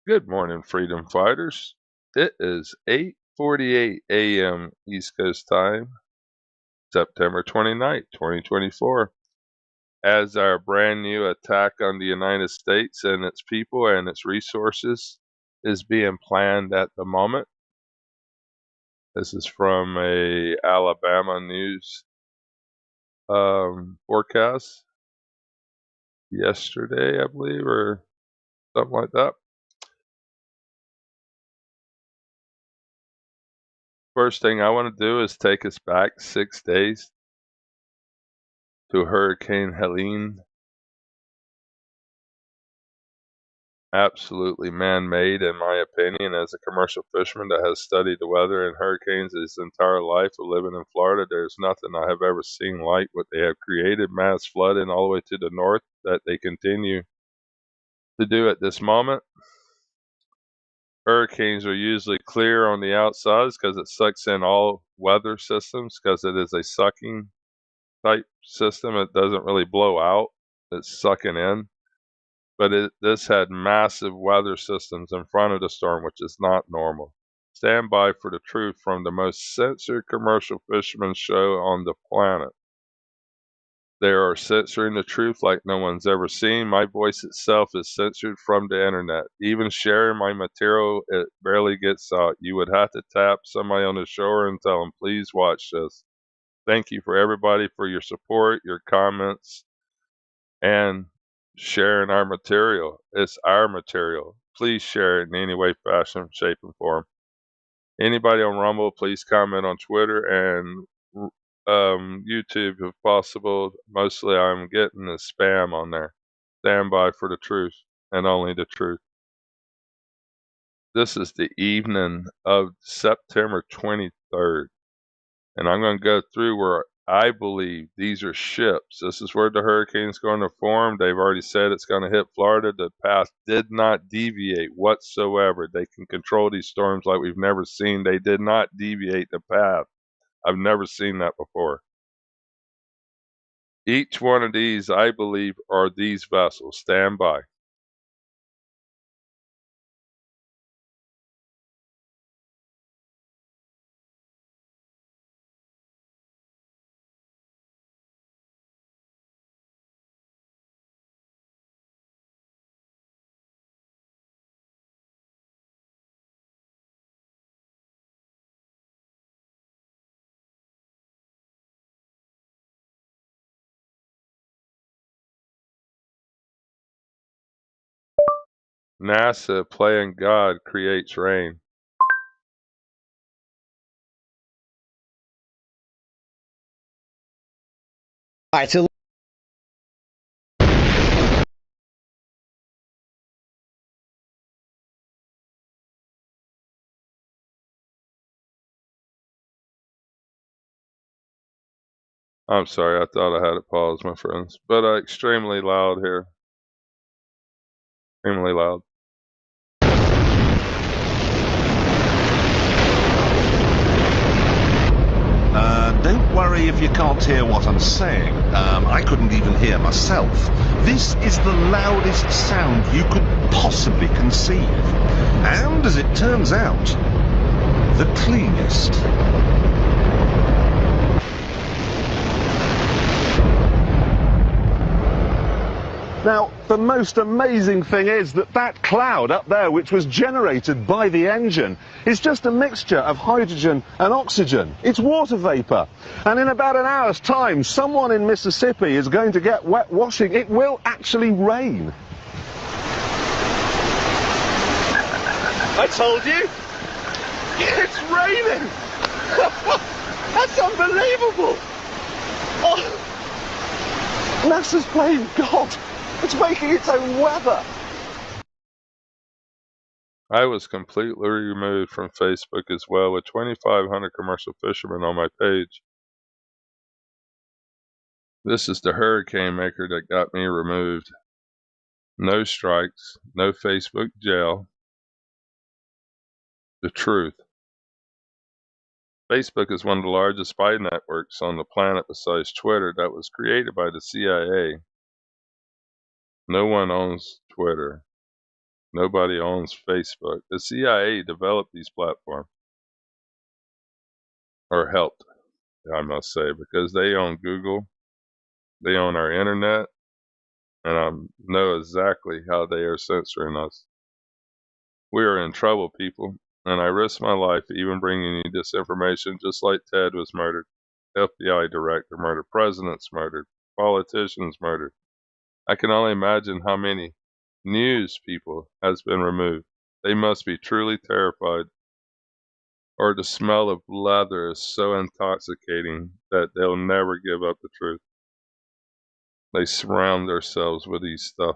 Good morning, freedom fighters. It is 8:48 a.m. East Coast time, September 29th, 2024. As our brand new attack on the United States and its people and its resources is being planned at the moment. This is from a Alabama news forecast yesterday, I believe, or something like that. First thing I want to do is take us back 6 days to Hurricane Helene. Absolutely man-made, in my opinion, as a commercial fisherman that has studied the weather and hurricanes his entire life of living in Florida. There's nothing I have ever seen like what they have created, mass flooding all the way to the north that they continue to do at this moment. Hurricanes are usually clear on the outsides because it sucks in all weather systems because it is a sucking type system. It doesn't really blow out, it's sucking in. But this had massive weather systems in front of the storm, which is not normal. Stand by for the truth from the most censored commercial fisherman show on the planet. They are censoring the truth like no one's ever seen. My voice itself is censored from the internet. Even sharing my material, it barely gets out. You would have to tap somebody on the shoulder and tell them, please watch this. Thank you for everybody for your support, your comments, and sharing our material. It's our material. Please share it in any way, fashion, shape, and form. Anybody on Rumble, please comment on Twitter and YouTube if possible. Mostly I'm getting the spam on there. Stand by for the truth and only the truth. This is the evening of September 23rd. And I'm going to go through where I believe these are ships. This is where the hurricane's going to form. They've already said it's going to hit Florida. The path did not deviate whatsoever. They can control these storms like we've never seen. They did not deviate the path. I've never seen that before. Each one of these, I believe, are these vessels. Stand by. NASA playing God creates rain. I'm sorry, I thought I had it paused, my friends. But extremely loud here. Extremely loud. Don't worry if you can't hear what I'm saying. I couldn't even hear myself. This is the loudest sound you could possibly conceive. And, as it turns out, the cleanest. Now, the most amazing thing is that that cloud up there, which was generated by the engine, is just a mixture of hydrogen and oxygen. It's water vapor. And in about an hour's time, someone in Mississippi is going to get wet washing. It will actually rain. I told you, it's raining. That's unbelievable. Oh. NASA's playing God. It's making its own weather. I was completely removed from Facebook as well with 2,500 commercial fishermen on my page. This is the hurricane maker that got me removed. No strikes, no Facebook jail. The truth. Facebook is one of the largest spy networks on the planet besides Twitter that was created by the CIA. No one owns Twitter. Nobody owns Facebook. The CIA developed these platforms, or helped, I must say, because they own Google, they own our internet, and I know exactly how they are censoring us. We are in trouble, people, and I risk my life even bringing you this information just like Ted was murdered, FBI director murdered, presidents murdered, politicians murdered. I can only imagine how many news people has been removed. They must be truly terrified, or the smell of leather is so intoxicating that they'll never give up the truth. They surround themselves with these stuff.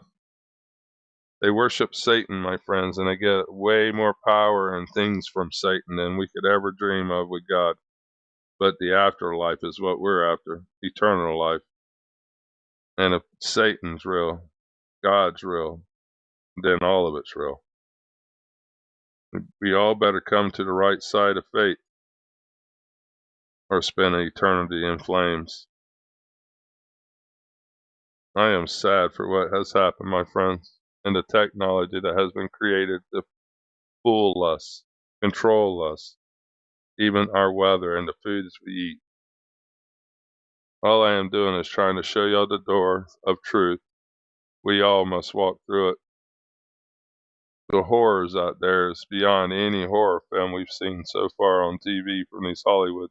They worship Satan, my friends, and they get way more power and things from Satan than we could ever dream of with God. But the afterlife is what we're after, eternal life. And if Satan's real, God's real, then all of it's real. We all better come to the right side of fate or spend eternity in flames. I am sad for what has happened, my friends, and the technology that has been created to fool us, control us, even our weather and the foods we eat. All I am doing is trying to show y'all the door of truth. We all must walk through it. The horrors out there is beyond any horror film we've seen so far on TV from these Hollywoods.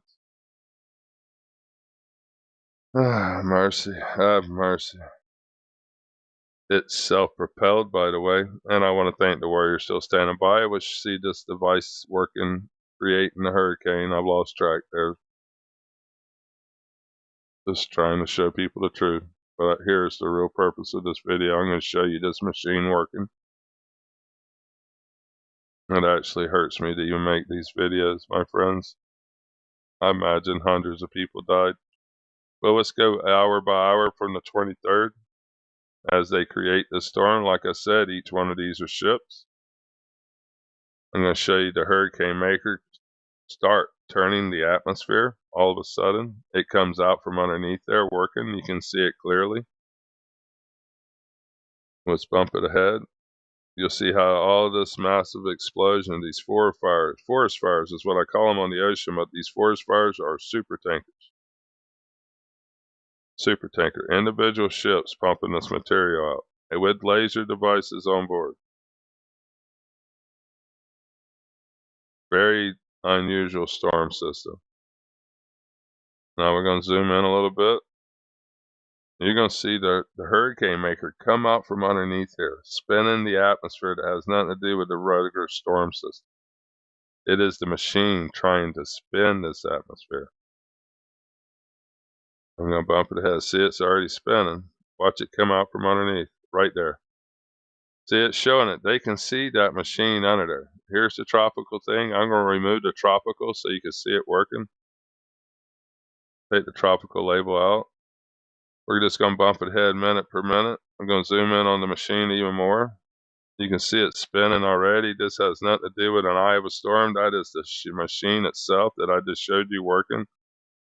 Ah, mercy, have mercy. It's self-propelled, by the way, and I want to thank the warriors still standing by. I wish to see this device working, creating a hurricane. I've lost track there. Just trying to show people the truth. But here's the real purpose of this video. I'm going to show you this machine working. It actually hurts me to even make these videos, my friends. I imagine hundreds of people died. Well, let's go hour by hour from the 23rd as they create this storm. Like I said, each one of these are ships. I'm going to show you the hurricane maker start turning the atmosphere. All of a sudden, it comes out from underneath there working. You can see it clearly. Let's bump it ahead. You'll see how all this massive explosion, these forest fires is what I call them on the ocean, but these forest fires are super tankers. Super tanker, individual ships pumping this material out, and with laser devices on board. Very unusual storm system. Now we're going to zoom in a little bit. You're going to see the hurricane maker come out from underneath here, spinning the atmosphere that has nothing to do with the regular storm system. It is the machine trying to spin this atmosphere. I'm going to bump it ahead. See, it's already spinning. Watch it come out from underneath, right there. See, it's showing it. They can see that machine under there. Here's the tropical thing. I'm going to remove the tropical so you can see it working. Take the tropical label out. We're just going to bump it ahead minute per minute. I'm going to zoom in on the machine even more. You can see it spinning already. This has nothing to do with an eye of a storm. That is the machine itself that I just showed you working.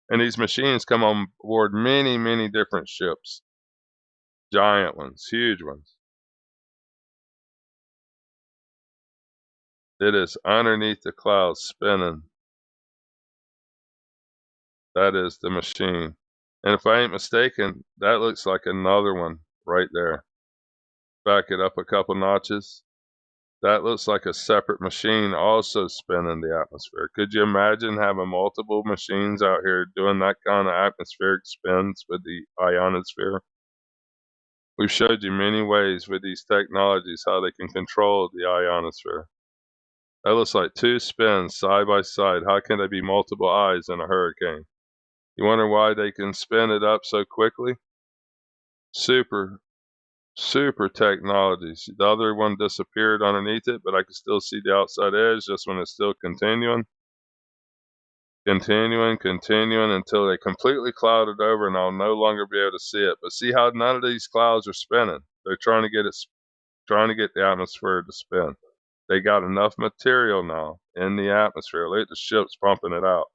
And these machines come on board many, many different ships. Giant ones, huge ones. It is underneath the clouds spinning. That is the machine. And if I ain't mistaken, that looks like another one right there. Back it up a couple notches. That looks like a separate machine also spinning the atmosphere. Could you imagine having multiple machines out here doing that kind of atmospheric spins with the ionosphere? We've showed you many ways with these technologies how they can control the ionosphere. That looks like two spins side by side. How can there be multiple eyes in a hurricane? You wonder why they can spin it up so quickly? Super technologies. The other one disappeared underneath it, but I can still see the outside edge just when it's still continuing until they completely cloud it over and I'll no longer be able to see it. But see how none of these clouds are spinning. They're trying to get the atmosphere to spin. They got enough material now in the atmosphere. Look at the ships pumping it out.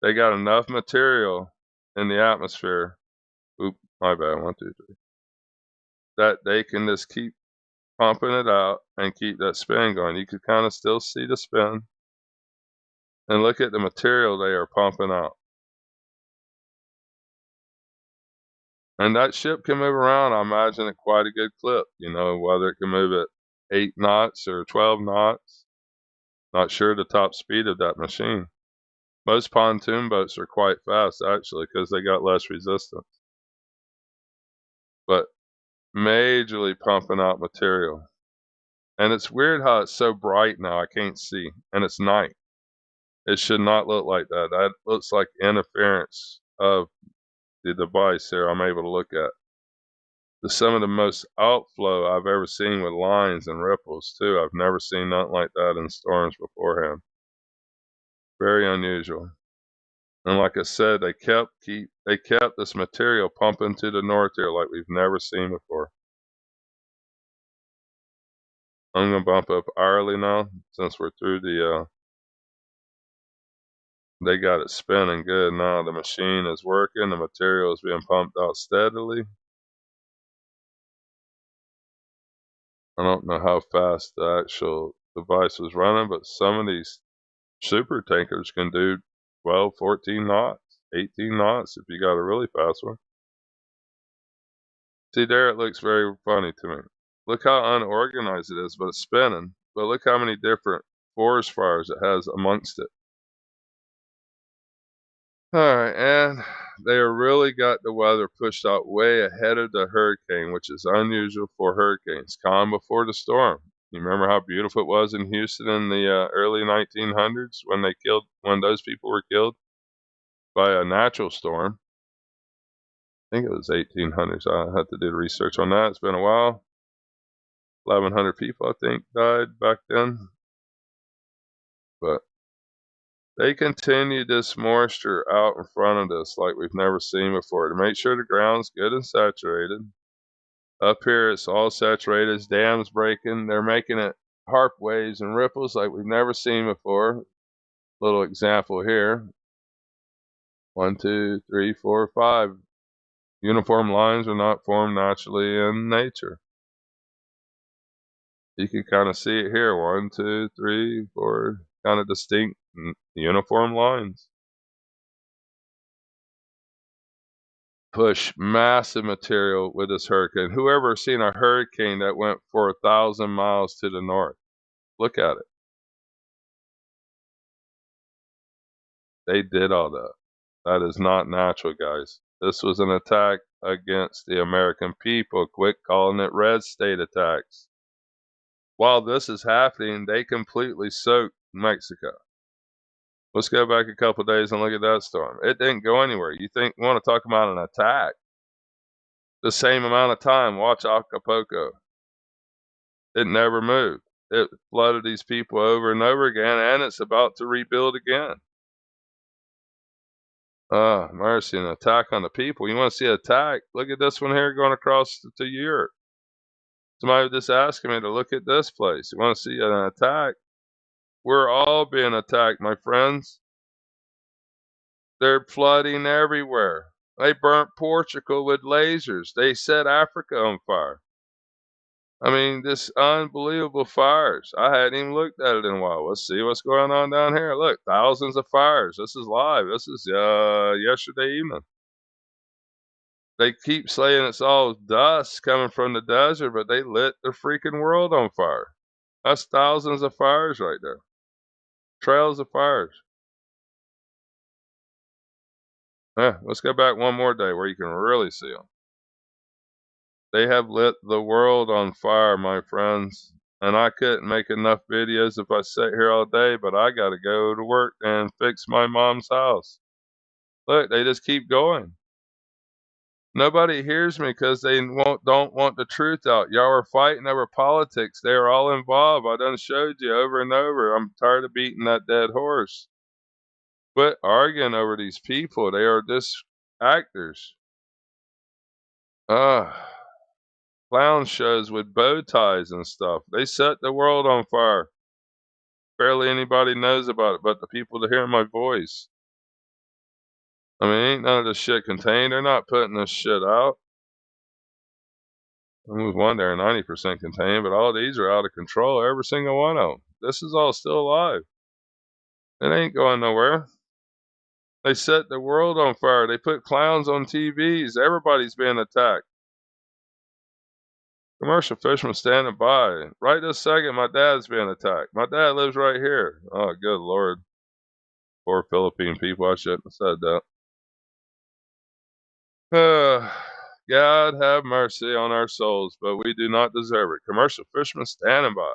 They got enough material in the atmosphere. Oop, my bad. 1, 2, 3. That they can just keep pumping it out and keep that spin going. You could kind of still see the spin. And look at the material they are pumping out. And that ship can move around, I imagine, at quite a good clip, whether it can move at 8 knots or 12 knots. Not sure the top speed of that machine. Most pontoon boats are quite fast, actually, because they got less resistance. But majorly pumping out material. And it's weird how it's so bright now, I can't see. And it's night. It should not look like that. That looks like interference of the device here I'm able to look at. Some of the most outflow I've ever seen with lines and ripples, too. I've never seen nothing like that in storms beforehand. Very unusual. And like I said, they kept this material pumping to the north here like we've never seen before. I'm going to bump up hourly now since we're through they got it spinning good now. The machine is working. The material is being pumped out steadily. I don't know how fast the actual device was running, but some of these super tankers can do 12, 14 knots, 18 knots if you got a really fast one. See, there it looks very funny to me. Look how unorganized it is, but it's spinning. But look how many different forest fires it has amongst it. Alright, and they really got the weather pushed out way ahead of the hurricane, which is unusual for hurricanes. Calm before the storm. You remember how beautiful it was in Houston in the early 1900s when those people were killed by a natural storm? I think it was 1800s. I had to do the research on that. It's been a while. 1,100 people, I think, died back then. But they continue this moisture out in front of us like we've never seen before to make sure the ground's good and saturated. Up here, it's all saturated. It's dams breaking. They're making it harp waves and ripples like we've never seen before. Little example here. 1, 2, 3, 4, 5. Uniform lines are not formed naturally in nature. You can kind of see it here. 1, 2, 3, 4, kind of distinct uniform lines. Push massive material with this hurricane. Whoever seen a hurricane that went for 1,000 miles to the north? Look at it. They did all that. That is not natural, guys. This was an attack against the American people. Quit calling it red state attacks. While this is happening, they completely soaked Mexico. Let's go back a couple days and look at that storm. It didn't go anywhere. You want to talk about an attack? The same amount of time. Watch Acapulco. It never moved. It flooded these people over and over again, and it's about to rebuild again. Oh, mercy, an attack on the people. You want to see an attack? Look at this one here going across to Europe. Somebody was just asking me to look at this place. You want to see an attack? We're all being attacked, my friends. They're flooding everywhere. They burnt Portugal with lasers. They set Africa on fire. I mean, this unbelievable fires. I hadn't even looked at it in a while. Let's see what's going on down here. Look, thousands of fires. This is live. This is yesterday evening. They keep saying it's all dust coming from the desert, but they lit the freaking world on fire. That's thousands of fires right there. Trails of fires. Let's go back one more day where you can really see them. They have lit the world on fire, my friends. And I couldn't make enough videos if I sat here all day, but I got to go to work and fix my mom's house. Look, they just keep going. Nobody hears me because they don't want the truth out. Y'all are fighting over politics. They are all involved. I done showed you over and over. I'm tired of beating that dead horse. Quit arguing over these people. They are just actors. Clown shows with bow ties and stuff. They set the world on fire. Barely anybody knows about it but the people that hear my voice. I mean, ain't none of this shit contained. They're not putting this shit out. With one there, 90% contained, but all these are out of control, every single one of them. This is all still alive. It ain't going nowhere. They set the world on fire. They put clowns on TVs. Everybody's being attacked. Commercial fishermen standing by. Right this second, my dad's being attacked. My dad lives right here. Oh, good Lord. Poor Philippine people. I shouldn't have said that. God have mercy on our souls, but we do not deserve it. Commercial fishermen standing by.